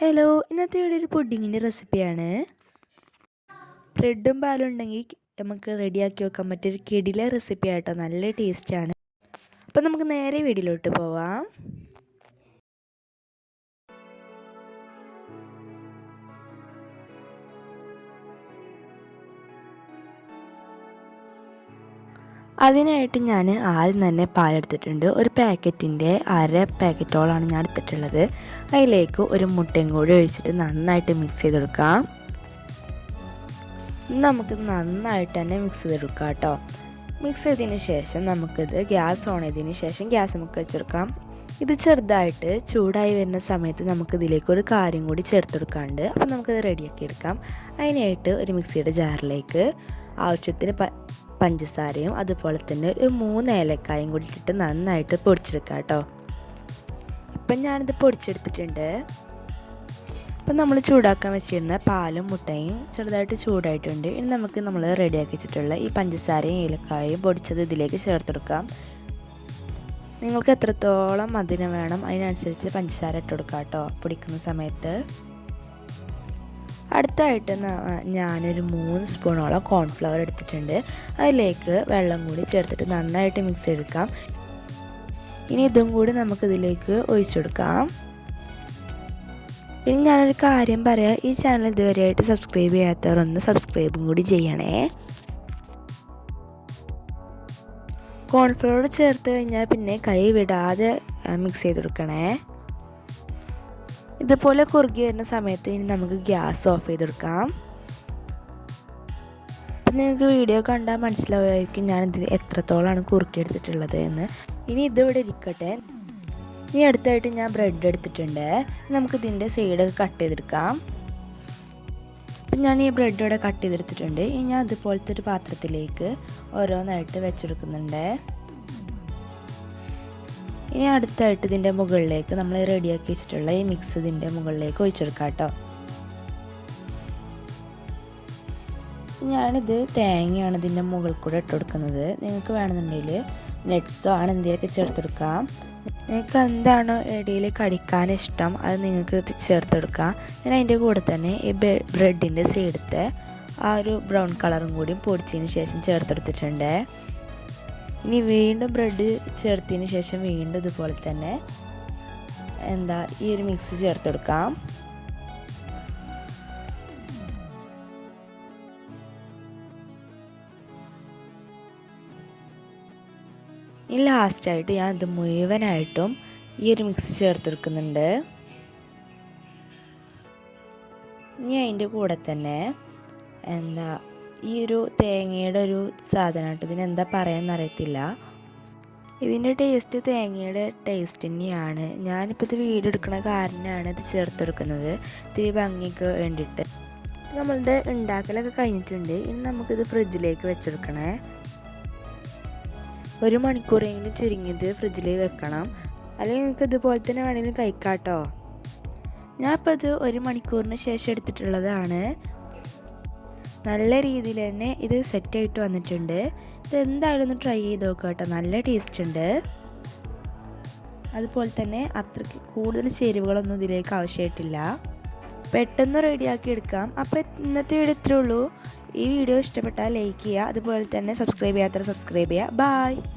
Hello, ഇന്നത്തെ ഇവിടെ ഒരു പുഡിങ്ങിൻ്റെ റെസിപ്പിയാണ്. ബ്രെഡും പാലും ഉണ്ടെങ്കിൽ നമുക്ക് റെഡിയാക്കി വെക്കാൻ പറ്റിയൊരു കിടില റെസിപ്പി ആയിട്ടോ. നല്ല ടേസ്റ്റാണ്. അപ്പം നമുക്ക് നേരെ വീഡിയോയിലോട്ട് പോവാം. അതിനായിട്ട് ഞാൻ ആദ്യം തന്നെ പാലെടുത്തിട്ടുണ്ട്. ഒരു പാക്കറ്റിൻ്റെ അര പാക്കറ്റോളാണ് ഞാൻ എടുത്തിട്ടുള്ളത്. അതിലേക്ക് ഒരു മുട്ടയും കൂടി ഒഴിച്ചിട്ട് നന്നായിട്ട് മിക്സ് ചെയ്തെടുക്കാം. നമുക്ക് നന്നായിട്ട് തന്നെ മിക്സ് ചെയ്തെടുക്കാം കേട്ടോ. മിക്സ് ചെയ്തതിന് ശേഷം നമുക്കിത് ഗ്യാസ് ഓൺ ചെയ്തതിന് ശേഷം ഗ്യാസ് നമുക്ക് വെച്ചെടുക്കാം. ഇത് ചെറുതായിട്ട് ചൂടായി വരുന്ന സമയത്ത് നമുക്കിതിലേക്ക് ഒരു കാര്യം കൂടി ചേർത്തെടുക്കാണ്ട്. അപ്പോൾ നമുക്കിത് റെഡിയാക്കി എടുക്കാം. അതിനായിട്ട് ഒരു മിക്സിയുടെ ജാറിലേക്ക് ആവശ്യത്തിന് പഞ്ചസാരയും അതുപോലെ തന്നെ ഒരു 3 ഏലക്കായും കൂടി ഇട്ടിട്ട് നന്നായിട്ട് പൊടിച്ചെടുക്കാം കേട്ടോ. ഇപ്പം ഞാനിത് പൊടിച്ചെടുത്തിട്ടുണ്ട്. അപ്പം നമ്മൾ ചൂടാക്കാൻ വെച്ചിരുന്ന പാലും മുട്ടയും ചെറുതായിട്ട് ചൂടായിട്ടുണ്ട്. ഇനി നമുക്ക് നമ്മൾ റെഡിയാക്കി വെച്ചിട്ടുള്ള ഈ പഞ്ചസാരയും ഏലക്കായും പൊടിച്ചത് ഇതിലേക്ക് ചേർത്തെടുക്കാം. നിങ്ങൾക്ക് എത്രത്തോളം മധുരം വേണം അതിനനുസരിച്ച് പഞ്ചസാര ഇട്ട് കൊടുക്കാം കേട്ടോ പൊടിക്കുന്ന സമയത്ത്. അടുത്തായിട്ട് ഞാനൊരു 3 സ്പൂണോളം കോൺഫ്ലവർ എടുത്തിട്ടുണ്ട്. അതിലേക്ക് വെള്ളം കൂടി ചേർത്തിട്ട് നന്നായിട്ട് മിക്സ് ചെയ്തെടുക്കാം. ഇനി ഇതും കൂടി നമുക്കിതിലേക്ക് ഒഴിച്ചെടുക്കാം. ഇനി ഞാനൊരു കാര്യം പറയാം, ഈ ചാനൽ ഇതുവരെയായിട്ട് സബ്സ്ക്രൈബ് ചെയ്യാത്തവർ ഒന്ന് സബ്സ്ക്രൈബും കൂടി ചെയ്യണേ. കോൺഫ്ലവർ ചേർത്ത് കഴിഞ്ഞാൽ പിന്നെ കൈ വിടാതെ മിക്സ് ചെയ്തെടുക്കണേ. ഇതുപോലെ കുറുകി വരുന്ന സമയത്ത് ഇനി നമുക്ക് ഗ്യാസ് ഓഫ് ചെയ്തെടുക്കാം. അപ്പം നിങ്ങൾക്ക് വീഡിയോ കണ്ടാൽ മനസ്സിലാവുമായിരിക്കും ഞാനിത് എത്രത്തോളമാണ് കുറുക്കിയെടുത്തിട്ടുള്ളത് എന്ന്. ഇനി ഇതിവിടെ ഇരിക്കട്ടെ. ഇനി അടുത്തായിട്ട് ഞാൻ ബ്രെഡ് എടുത്തിട്ടുണ്ട്. നമുക്കിതിൻ്റെ സൈഡൊക്കെ കട്ട് ചെയ്തെടുക്കാം. അപ്പം ഞാൻ ഈ ബ്രെഡ് ഇവിടെ കട്ട് ചെയ്തെടുത്തിട്ടുണ്ട്. ഇനി ഞാൻ അതുപോലത്തെ ഒരു പാത്രത്തിലേക്ക് ഓരോന്നായിട്ട് വെച്ചെടുക്കുന്നുണ്ട്. ഇനി അടുത്തായിട്ട് ഇതിൻ്റെ മുകളിലേക്ക് നമ്മൾ റെഡിയാക്കി വെച്ചിട്ടുള്ള ഈ മിക്സ് ഇതിൻ്റെ മുകളിലേക്ക് ഒഴിച്ചെടുക്കാം കേട്ടോ. ഞാനിത് തേങ്ങയാണ് ഇതിൻ്റെ മുകളിൽ കൂടെ ഇട്ട് കൊടുക്കുന്നത്. നിങ്ങൾക്ക് വേണമെന്നുണ്ടെങ്കിൽ നട്ട്സോ ആണ് എന്തെങ്കിലുമൊക്കെ ചേർത്തെടുക്കാം. നിങ്ങൾക്ക് എന്താണോ ഇടയിൽ കടിക്കാൻ ഇഷ്ടം അത് നിങ്ങൾക്ക് ചേർത്തെടുക്കാം. ഞാൻ അതിൻ്റെ കൂടെ തന്നെ ഈ ബ്രെഡിൻ്റെ സൈഡത്തെ ആ ഒരു ബ്രൗൺ കളറും കൂടി പൊടിച്ചതിന് ശേഷം ചേർത്തെടുത്തിട്ടുണ്ട്. ഇനി വീണ്ടും ബ്രെഡ് ചേർത്തതിന് ശേഷം വീണ്ടും ഇതുപോലെ തന്നെ ഈ ഒരു മിക്സ് ചേർത്തെടുക്കാം. ഇനി ലാസ്റ്റായിട്ട് ഞാൻ ഇത് മുഴുവനായിട്ടും ഈ ഒരു മിക്സ് ചേർത്തെടുക്കുന്നുണ്ട്. ഇനി അതിൻ്റെ കൂടെ തന്നെ ഈ ഒരു തേങ്ങയുടെ ഒരു സാധനമായിട്ട് ഇതിനെന്താ പറയാമെന്ന് അറിയത്തില്ല. ഇതിൻ്റെ ടേസ്റ്റ് തേങ്ങയുടെ ടേസ്റ്റ് തന്നെയാണ്. ഞാനിപ്പോൾ ഇത് വീഡിയോ എടുക്കുന്ന കാരണമാണ് ഇത് ചേർത്തെടുക്കുന്നത്, ഇത്തിരി ഭംഗിക്ക് വേണ്ടിയിട്ട്. നമ്മളുടെ ഉണ്ടാക്കലൊക്കെ കഴിഞ്ഞിട്ടുണ്ട്. ഇനി നമുക്കിത് ഫ്രിഡ്ജിലേക്ക് വെച്ചെടുക്കണേ. 1 മണിക്കൂറെങ്കിലും ചുരുങ്ങിയത് ഫ്രിഡ്ജിൽ വെക്കണം. അല്ലെങ്കിൽ നിങ്ങൾക്ക് ഇതുപോലെ തന്നെ വേണമെങ്കിലും കഴിക്കാം കേട്ടോ. ഞാനിപ്പോൾ ഇത് 1 മണിക്കൂറിന് ശേഷം എടുത്തിട്ടുള്ളതാണ്. നല്ല രീതിയിൽ തന്നെ ഇത് സെറ്റായിട്ട് വന്നിട്ടുണ്ട്. ഇതെന്തായാലും ഒന്ന് ട്രൈ ചെയ്ത് നോക്കുക കേട്ടോ. നല്ല ടേസ്റ്റ് ഉണ്ട്. അതുപോലെ തന്നെ അത്രയ്ക്ക് കൂടുതൽ ചേരുവകളൊന്നും ഇതിലേക്ക് ആവശ്യമായിട്ടില്ല. പെട്ടെന്ന് റെഡിയാക്കി എടുക്കാം. അപ്പോൾ ഇന്നത്തെ വീഡിയോ ഇത്രയേ ഉള്ളൂ. ഈ വീഡിയോ ഇഷ്ടപ്പെട്ടാൽ ലൈക്ക് ചെയ്യുക. അതുപോലെ തന്നെ സബ്സ്ക്രൈബ് ചെയ്യാത്തവർ സബ്സ്ക്രൈബ് ചെയ്യുക. ബൈ.